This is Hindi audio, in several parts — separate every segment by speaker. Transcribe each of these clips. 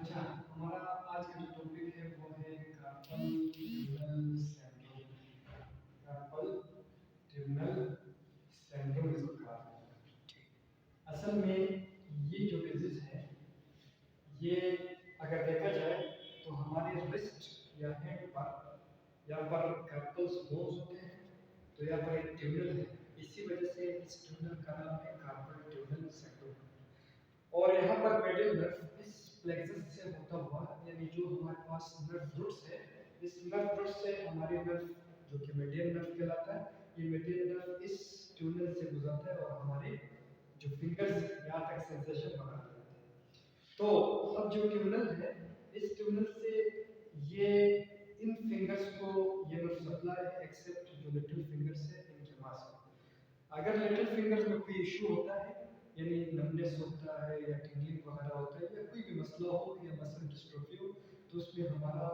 Speaker 1: अच्छा, हमारा आज का जो टॉपिक है वो है carpal tunnel syndrome. Carpal tunnel syndrome इसको कहा जाता है। असल में ये जो डिजीज है, ये अगर देखा जाए तो हमारे रिस्ट या हैंड पर यहाँ पर कार्पल्स बोन्स होते हैं, तो यहाँ पर एक ट्यूनल है। इसी वजह से इस ट्यूनल का नाम है कार्पल ट्यूनल सिंड्रोम। और यहाँ पर मिडिल नर्व इस प्लेक्सस से होता हुआ, यानी जो हमारे पास नर्व रूट्स है, इस नर्व रूट से हमारे नर्व जो कि मीडियन नर्व कहलाता है, ये मीडियन नर्व इस ट्यूनल से गुजरता है और हमारे जो फिंगर्स यहाँ तक सेंसेशन बनाते हैं। तो अब जो ट्यूनल है, इस ट्यूनल से ये इन फिंगर्स को ये नर्व सप्लाई है, एक्सेप्ट जो लिटिल फिंगर्स है इनके पास। अगर लिटिल फिंगर्स में कोई इशू होता है, यानी नमनेस होता है या टिंगलिंग वगैरह होता है या कोई भी मसला हो या मसल डिस्ट्रोफी हो, तो उसमें हमारा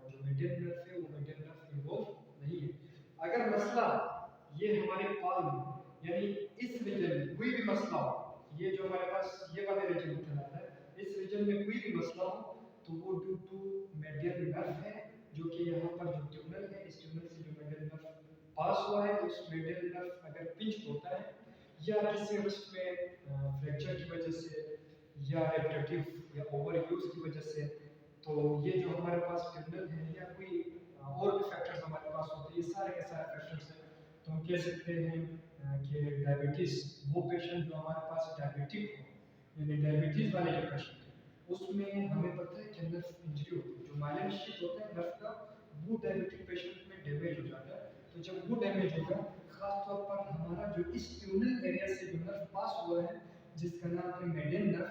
Speaker 1: जो मीडियन नर्व है वो मीडियन नर्व इन्वॉल्व नहीं है। अगर मसला ये हमारे पाल्म यानी इस रीजन में कोई भी मसला हो, ये जो हमारे पास ये वाले रीजन कहलाता है, इस रीजन में कोई भी मसला हो तो वो ड्यू टू मीडियन नर्व है, जो कि यहाँ पर जो ट्यूनल है, इस ट्यूनल से जो मीडियन नर्व पास हुआ है, उस मीडियन नर्व अगर पिंच होता है या किसी रिस्ट में फ्रैक्चर की वजह से या रेपिटेटिव या ओवर यूज की वजह से, तो ये जो हमारे पास ट्यूनल है या कोई और भी फैक्टर्स हमारे पास होते हैं, ये सारे के सारे फैक्टर्स हैं। तो हम कह सकते हैं कि डायबिटीज, वो पेशेंट जो हमारे पास डायबिटिक हो, यानी डायबिटीज वाले जो पेशेंट है, उसमें हमें पता है कि नर्व इंजरी होती है, जो माइलिन शीथ होता है नर्व का, वो डायबिटिक पेशेंट में डैमेज हो जाता है। तो जब वो डैमेज होगा, खास तौर पर हमारा जो इस ट्यूनल एरिया से जो नर्व पास हुआ है, जिसका नाम है मेडियन नर्व,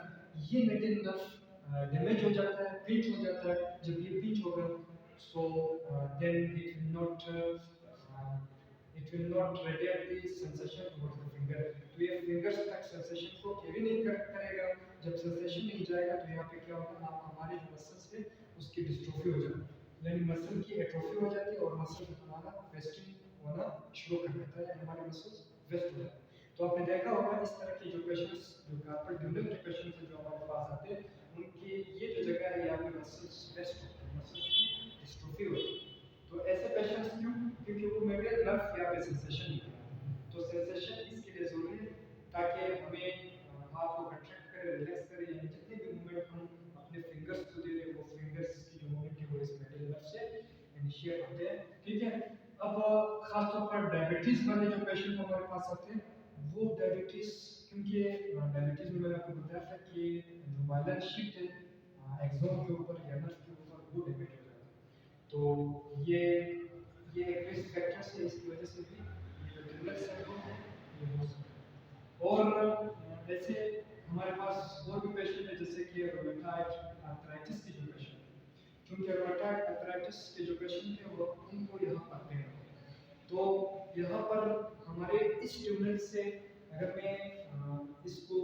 Speaker 1: ये मेडियन नर्व डैमेज हो जाता है, पिंच हो जाता है। जब ये पिंच होगा, so then it will not radiate the sensation towards the finger, तो ये फिंगर्स तक सेंसेशन को कैरी नहीं करेगा। जब सेंसेशन नहीं जाएगा तो यहाँ पे क्या होगा, आप हमारे जो मसल्स है उसकी डिस्ट्रोफी हो जाती है, यानी मसल की एट्रोफी हो जाती है और मसल हमारा वेस्टिंग होना शुरू कर देता है, यानी हमारे मसल्स वेस्ट हो जाते हैं। तो आपने देखा होगा इस तरह के जो पेशेंट्स, जो कार्पल ट्यूनल के पेशेंट्स हैं जो हमारे पास आते हैं, उनकी ये जो जगह है यहाँ पे मसल्स वेस्ट होते हैं, मसल की डिस्ट्रोफी होती है। तो ऐसे पेशेंट्स क्यों? क्योंकि वो मेडियल नर्व यहाँ पे सेंसेशन नहीं है। तो सेंसेशन इसके लिए जरूरी है ताकि हमें हाथ को कंट्रैक्ट करे, रिलैक्स करे, यानी जितने भी मूवमेंट हम अपने फिंगर्स को दे रहे हैं, वो फिंगर्स की जो मूवमेंट है वो इस मेडियल नर्व से इनिशिएट होते हैं। ठीक है। अब खासतौर पर डायबिटीज वाले जो पेशेंट हमारे पास आते हैं, वो डायबिटीज, क्योंकि डायबिटीज में मैंने आपको बताया था कि जो माइलर शीट है एक्सोन के ऊपर या नर्व के ऊपर, वो डैमेज हो जाता है। तो ये एक रिस्क फैक्टर है, इसकी वजह से भी ये जो ट्यूबलर सिंड्रोम है ये हो सकता है। और जैसे हमारे पास और भी पेशेंट है, जैसे कि रोमेटॉइड आर्थराइटिस के जो पेशेंट है, क्योंकि रोमेटॉइड आर्थराइटिस के जो पेशेंट है वो उनको यहाँ पर पेन होता है। तो यहाँ पर हमारे इस ट्यूबलर से अगर मैं इसको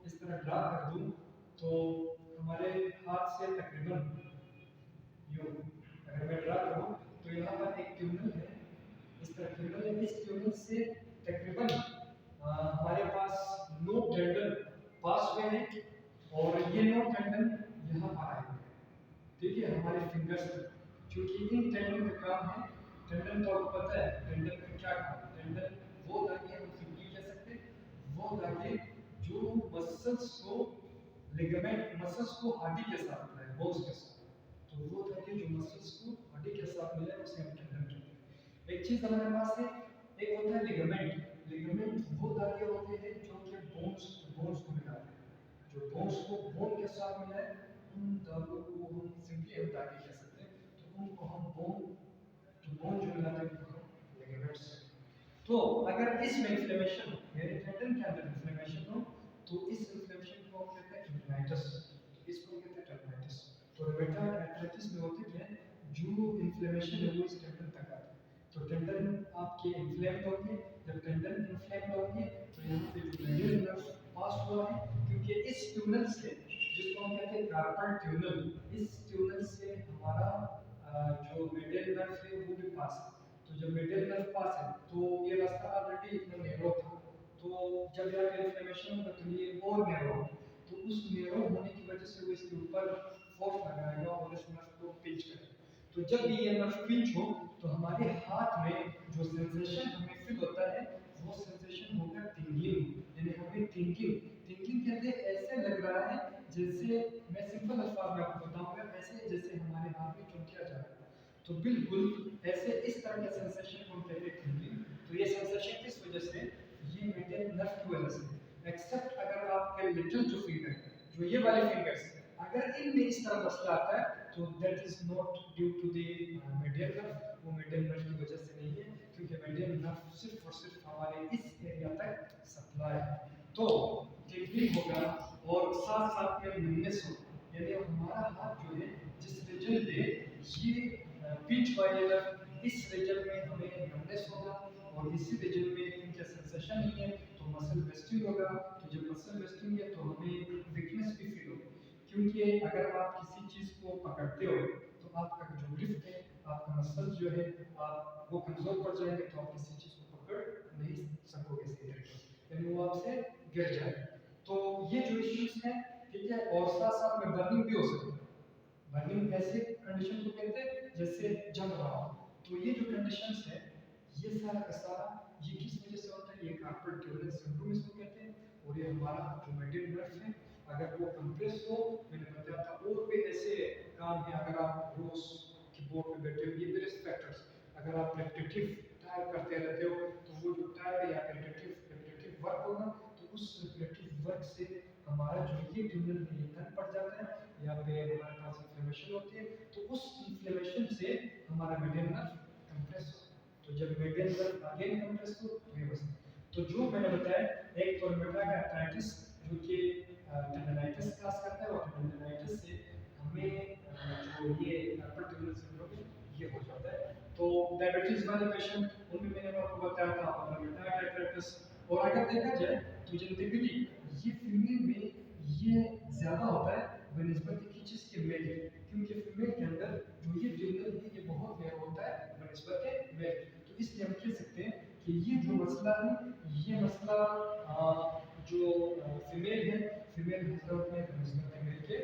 Speaker 1: इस तरह ड्रा कर दूं, तो हमारे हाथ से तकरीबन यूं अगर मैं ड्रा करूं, तो यहाँ पर एक ट्यूनल है, इस तरह ट्यूनल है, इस ट्यूनल से तकरीबन हमारे पास नो टेंडन पास हुए हैं और ये नो टेंडन यहाँ पर आए हुए हैं। ठीक है, हमारे फिंगर्स पर, क्योंकि इन टेंडन का काम है, टेंडन तो आपको पता है टेंडन का क्या काम है। टेंडन वो धागे, हम फिंगी कह सकते हैं, वो धागे जो मसल्स को, लिगामेंट मसल्स को हड्डी के साथ मिला है, बोन्स के साथ, तो वो धागे जो मसल्स को हड्डी के साथ मिला है उसे हम टेंडन कहते हैं। एक चीज हमारे पास है, एक होता है लिगामेंट। लिगामेंट वो धागे होते हैं जो कि बोन्स को मिलाते हैं, जो बोन्स को बोन के साथ मिला है, उन धागों को हम सिंपली हम धागे कह सकते हैं। तो उनको हम बोन जो मिलाते हैं उनको हम लिगामेंट्स। तो अगर इसमें इन्फ्लेमेशन हो, यानी टेंडन के अंदर इन्फ्लेमेशन हो, तो इस इन्फ्लेमेशन को हम कहते हैं टेंडनाइटिस, इसको कहते हैं टेंडनाइटिस। तो रूमेटॉइड आर्थराइटिस में होता क्या है, जो इन्फ्लेमेशन है वो इस टेंडन तक आता है। तो टेंडन आपके इन्फ्लेम्ड होंगे, जब टेंडन इन्फ्लेम्ड होंगे तो यहाँ पे जो मेडियल नर्व पास हुआ है, क्योंकि इस ट्यूनल से, जिसको हम कहते हैं कार्पल ट्यूनल, इस ट्यूनल से हमारा जो मेडियल नर्व है वो भी पास है। तो जब मेडियल नर्व पास है तो ये रास्ता ऑलरेडी इतना नैरो था, तो जब यहाँ पे इन्फ्लेमेशन होगा तो ये और नैरो होगा। तो उस नैरो होने की वजह से वो इसके ऊपर फोर्स लगाएगा और इस नर्व को पिंच करेगा। तो जब भी ये नर्व पिंच हो तो हमारे हाथ में जो सेंसेशन हमें फील होता है वो सेंसेशन होगा टिंगलिंग, यानी हमें टिंगलिंग टिंगलिंग कहते हैं ऐसे लग रहा है जैसे, मैं सिंपल अल्फाज में आपको बताऊंगा, ऐसे जैसे हमारे हाथ में चुनकिया जा रहा है। तो बिल्कुल ऐसे इस तरह के सेंसेशन को हम कहते हैं टिंगलिंग। तो ये सेंसेशन किस वजह से, ये मेडियल नर्व की वजह से। एक्सेप्ट अगर आपके लिटिल जो फिंगर है, जो ये वाले फिंगर्स, अगर इनमें इस तरह मसला आता है तो that is not due to the medial nerve, वो मेडियल नर्व की वजह से नहीं है, क्योंकि मेडियल नर्व सिर्फ और सिर्फ हमारे इस एरिया तक सप्लाई है। तो टिंगलिंग होगा और साथ साथ में नुमनेस होगा, यानी हमारा हाथ जो है जिस रीजन पे ये पिंच वाले नर्व, इस रीजन में हमें नुमनेस होगा और इसी रीजन में क्योंकि सेंसेशन नहीं है तो मसल वेस्टिंग होगा। तो जब मसल वेस्टिंग है तो हमें वीकनेस भी फील होगी, क्योंकि अगर आप किसी चीज को पकड़ते हो तो आपका जो ग्रिप है, आपका मसल जो है, आप वो कमजोर पड़ जाएंगे तो आप किसी चीज को पकड़ नहीं सकोगे सही तरीके से, यानी वो आपसे गिर जाएगा। तो ये जो इश्यूज हैं, ठीक है, और साथ साथ में बर्निंग भी हो सकती है। बर्निंग ऐसे कंडीशन को कहते हैं जैसे जल रहा हो। तो ये जो कंडीशंस है, ये सारा का सारा ये किस वजह से होता है, ये कार्पल ट्यूबुलर सिंड्रोम इसको कहते हैं। और ये हमारा जो मेडियल नर्व है, अगर वो कंप्रेस हो, मैंने बताया था, और भी ऐसे काम है, अगर आप रोज कीबोर्ड पे बैठे हो, ये भी रिस्क फैक्टर्स, अगर आप रेपिटेटिव टाइप करते रहते हो तो वो जो टाइप है या रेपिटेटिव वर्क होगा, तो उस रेपिटेटिव वर्क से हमारा जो ये ट्यूबुलर है ये तंग पड़ जाता है, या पे हमारे पास इन्फ्लेमेशन होती है। तो उस इन्फ्लेमेशन से हमारा मेडियल नर्व कंप्रेस हो, तो जब मेडियल नर्व अगेन कंप्रेस हो तो ये बस। तो जो मैंने बताया, एक तो रूमेटॉइड आर्थराइटिस जो कि टेंडनाइटिस काज करता है, और टेंडनाइटिस से हमें जो ये कार्पल ट्यूबुलर सिंड्रोम है ये हो जाता है। तो डायबिटीज वाले पेशेंट, उनमें मैंने आपको बताया था रूमेटॉइड आर्थराइटिस। और अगर देखा जाए तो जेनेटिकली ये फीमेल में ये ज्यादा होता है बनिस्बत की चीज के मेल के, क्योंकि फीमेल के अंदर जो ये ट्यूबुलर है ये बहुत नैरो होता है बनिस्बत मेल। तो इसलिए हम कह सकते हैं कि ये जो मसला है, ये मसला जो फीमेल है, फीमेल हजरत में बनिस्बत मेल के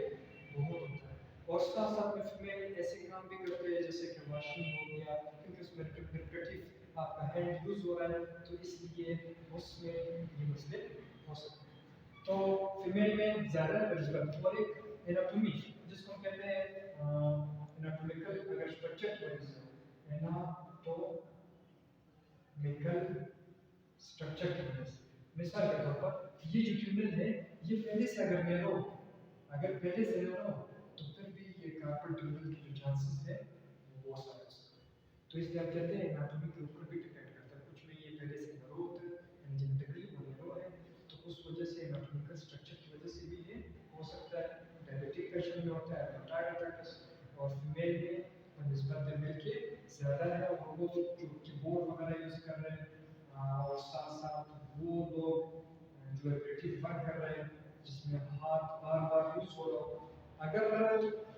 Speaker 1: बहुत होता है। और साथ साथ में फीमेल ऐसे काम भी करते हैं जैसे कि वॉशिंग हो गया, क्योंकि उसमें रिपीटेटिव आपका हैंड यूज हो रहा है, तो इसलिए उसमें ये मसले हो सकते हैं। तो फीमेल में ज़्यादा बनिस्बत। और एक एनाटॉमी जिसको हम कहते हैं एनाटॉमिकल अगर स्ट्रक्चर की वजह से, एनाटॉमिकल स्ट्रक्चर की वजह से, मिसाल के तौर पर ये जो ट्यूबुलर है ये पहले से अगर नैरो, अगर पहले से नैरो तो फिर भी ये कार्पल ट्यूबुलर की जो चांसेस है वो बहुत सारे हो सकते हैं। तो इसलिए आप कहते हैं एनाटॉमी के ऊपर भी डिपेंड करता है, कुछ में ये पहले से नैरो होता है एंड जेनेटिकली वो नैरो है, तो उस वजह से एनाटॉमिकल स्ट्रक्चर की वजह से भी ये हो सकता है। डायबिटिक पेशेंट में होता है रूमेटॉइड आर्थराइटिस, और फीमेल में बनिस्बत मेल के ज़्यादा है, और वो जो कीबोर्ड वगैरह यूज़ कर रहे हैं, और साथ साथ वो लोग जो रेपिटेटिव वर्क कर रहे हैं जिसमें हाथ बार बार यूज हो रहा हो। अगर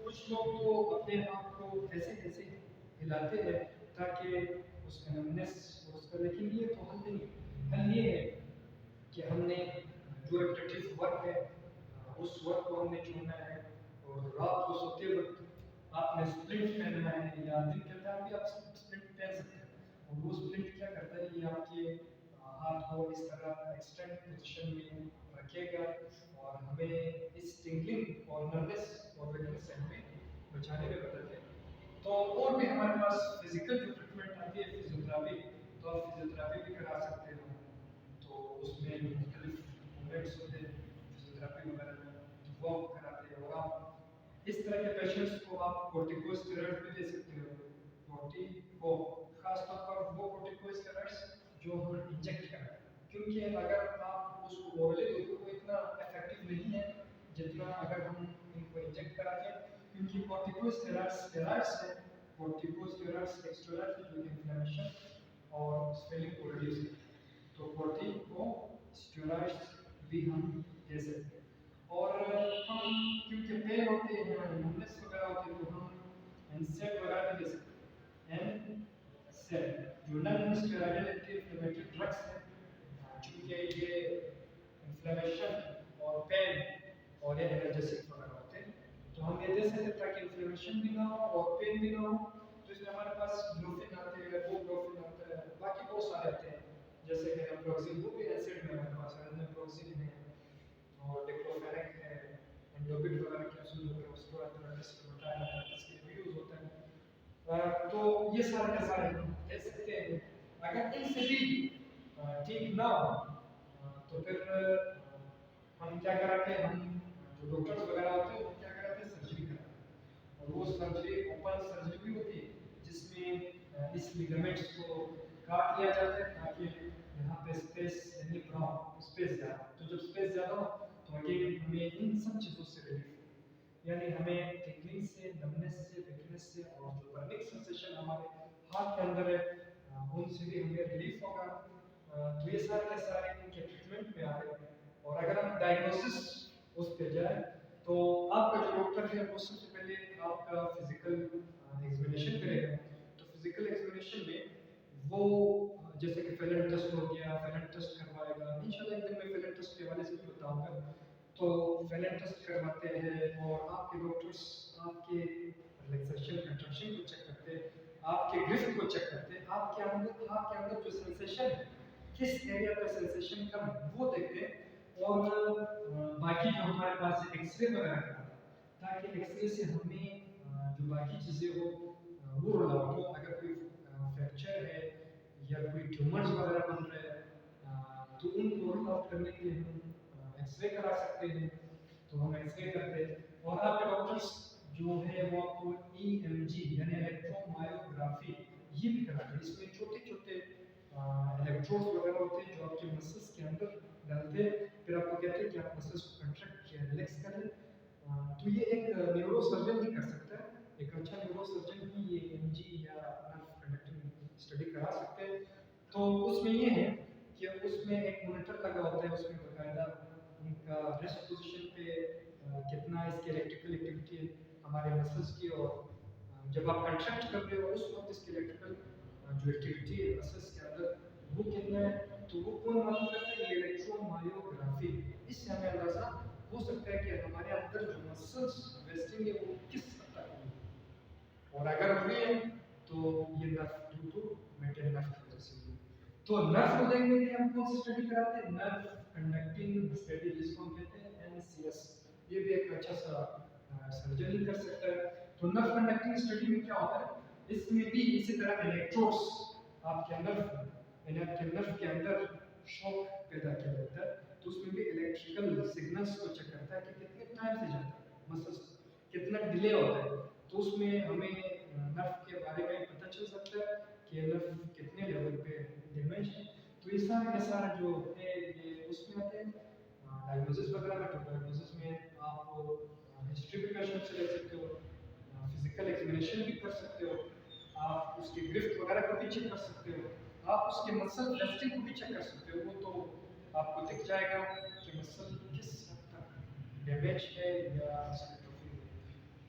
Speaker 1: कुछ लोग तो अपने हाथ को ऐसे ऐसे हिलाते हैं ताकि उसका नमनेस हो उसका, लेकिन ये तो हल नहीं है। हल ये है कि हमने जो रेपिटेटिव वर्क है उस वर्क को हमने चुनना है, और रात को सोते वक्त आपने स्प्लिंट पहनना है, या दिन के टाइम भी आप स्प्लिंट पहन सकते हैं। और वो स्प्लिंट क्या करता है, ये आपके हाथ को इस तरह एक्सटेंड पोजीशन में रखेगा, और हमें इस टिंगलिंग और नर्वस और वीकनेस से हमें बचाने में मदद है। तो और भी हमारे पास फिजिकल जो ट्रीटमेंट आती है फिजियोथेरेपी, तो आप फिजियोथेरेपी भी करा सकते हो। तो उसमें मुख्तलिफ मूवमेंट्स होते हैं फिजियोथेरेपी वगैरह में, तो वो कराते हैं। और आप इस तरह के पेशेंट्स को आप कोर्टिकोस्टेरॉइड भी दे सकते हो। कोर्टिको खासतौर पर वो कोर्टिकोस्टेरॉइड्स जो हम इंजेक्ट करते हैं, क्योंकि अगर आप उसको ओरली दो तो वो इतना इफेक्टिव नहीं है जितना अगर हम इनको इंजेक्ट कराते हैं, क्योंकि कोर्टिकोस्टेरॉइड्स स्टेरॉइड्स हैं, कोर्टिकोस्टेरॉइड्स एक स्टेरॉइड है जो इन्फ्लेमेशन और स्वेलिंग को रिड्यूस करता है। तो कोर्टिकोस्टेरॉइड्स भी हम दे सकते हैं। और हम क्योंकि पेन होते हैं, नुमनेस वगैरह होती है, तो हम एनसेड वगैरह भी दे सकते हैं। एनसेड जो non steroidal anti inflammatory drugs हैं, चूंकि ये इन्फ्लेमेशन और पेन और ये एनर्जेसिक वगैरह होते हैं। तो हम ये दे सकते हैं ताकि इन्फ्लेमेशन भी ना हो और पेन भी ना हो। तो इसमें हमारे पास ग्लोफिन आते हैं, वो ग्लोफिन आता है, बाकी बहुत सारे आते हैं जैसे कि नेप्रोक्सिन, वो भी एसिड में हमारे पास है, नेप्रोक्सिन है और डिक्लोफेनेक है, एंडोबिट वगैरह कैप्सूल होते हैं, उसको अर्थराइटिस रूमेटॉइड के लिए यूज होता है। तो ये सारे के सारे हम दे सकते हैं। अगर इनसे भी ठीक ना हो तो फिर हम क्या कराते हैं, हम जो डॉक्टर्स वगैरह होते हैं वो क्या कराते हैं, सर्जरी कराते हैं। और वो सर्जरी ओपन सर्जरी भी होती है जिसमें इस लिगामेंट्स को काट लिया जाता है ताकि यहाँ पे स्पेस यानी प्रॉब्लम स्पेस ज़्यादा, तो जब स्पेस ज़्यादा हो तो अगेन हमें इन सब चीज़ों से रिलीफ, यानी हमें टिकलिंग से, नमनेस से, वीकनेस से और जो बर्निंग सेंसेशन हमारे हाथ के अंदर है उनसे भी हमें रिलीफ होगा। तो ये सारे के सारे इनके ट्रीटमेंट में आ रहे हैं। और अगर हम डायग्नोसिस उस पे जाए तो आपका जो डॉक्टर है वो सबसे पहले आपका फिजिकल एग्जामिनेशन करेगा। तो फिजिकल एग्जामिनेशन में वो जैसे कि फेलन टेस्ट हो गया, फेलन टेस्ट करवाएगा, इंशाल्लाह एक दिन मैं फेलन टेस्ट के हवाले से भी बताऊंगा। तो फेलन टेस्ट करवाते हैं और आपके डॉक्टर्स आपके रिलैक्सेशन कंट्रैक्शन को चेक करते हैं, आपके ग्रिप को चेक करते हैं, आपके अंदर जो सेंसेशन है किस एरिया पे सेंसेशन कम है वो देखते हैं। और बाकी जो हमारे पास एक्सरे वगैरह का ताकि एक्सरे से हमें जो बाकी चीज़ें हो वो रोल आउट हो। अगर कोई फ्रैक्चर है या कोई ट्यूमर्स वगैरह बन रहे हैं तो उनको रोल आउट करने के लिए हम एक्सरे करा सकते हैं। तो हम एक्सरे करते हैं और आपके डॉक्टर्स जो है वो आपको ईएमजी यानी इलेक्ट्रोमायोग्राफी ये भी कराते हैं। इसमें छोटे छोटे इलेक्ट्रोड्स वगैरह होते हैं जो आपके मसल्स के अंदर डालते हैं, फिर आपको कहते हैं कि आप मसल्स को कंट्रैक्ट किया रिलैक्स करें। तो ये एक न्यूरो सर्जन ही कर सकता है, एक अच्छा न्यूरो सर्जन ही ये एमजी या नर्व कंडक्टिंग स्टडी करा सकते हैं। तो उसमें ये है कि उसमें एक मॉनिटर लगा होता है, उसमें बकायदा उनका रेस्ट पोजीशन पे कितना इसकी इलेक्ट्रिकल एक्टिविटी है हमारे मसल्स की, और जब आप कंट्रैक्ट कर रहे हो उस वक्त इसकी इलेक्ट्रिकल जो एक्टिविटी है मसल्स के अंदर वो कितना है, तो वो कौन मालूम करता है, ये इलेक्ट्रोमायोग्राफी। इससे हमें अंदाजा हो सकता है कि हमारे अंदर जो मसल्स वेस्टिंग है वो किस हद तक हुई, और अगर हुई है तो ये nerve due to mental nerve की वजह से हुई। तो नर्व को देखने के लिए हम कौन सी स्टडी कराते हैं, नर्व कंडक्टिंग स्टडी जिसको हम कहते हैं एनसीएस। ये भी एक अच्छा सा सर्जरी कर सकता है। तो नर्व कंडक्टिंग स्टडी में क्या होता है, इसमें भी इसी तरह इलेक्ट्रोड्स आपके नर्व के अंदर शॉक पैदा किया जाता है। तो उसमें भी इलेक्ट्रिकल सिग्नल्स को चेक करता है कि कितने टाइम से जाता है मसल्स, कितना डिले होता है। तो उसमें हमें नर्व के बारे में पता चल सकता है कि नर्व कितने लेवल पे डैमेज है। तो ये सारे के सारे जो है ये उसमें आते हैं डायग्नोसिस वगैरह में। तो डायग्नोसिस में आप हिस्ट्री भी पेशेंट से ले सकते हो, फिजिकल एग्जामिनेशन भी कर सकते हो, आप उसकी ग्रिफ्ट वगैरह को भी चेक कर सकते हो, आप उसके मसल टेस्टिंग को भी चेक कर सकते हो। वो तो आपको दिख जाएगा कि मसल किस हद तक डैमेज है या ट्रॉफी है।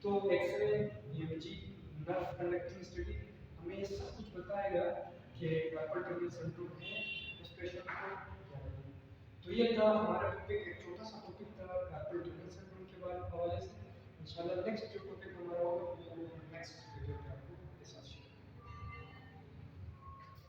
Speaker 1: तो X ray, EMG, nerve conducting study हमें ये सब कुछ बताएगा कि कार्पल टनल सिंड्रोम है उस पेशेंट को क्या है। तो ये था हमारा टॉपिक, एक छोटा सा टॉपिक था कार्पल टनल सिंड्रोम के हवाले से। इंशाल्लाह नेक्स्ट जो टॉपिक हमारा होगा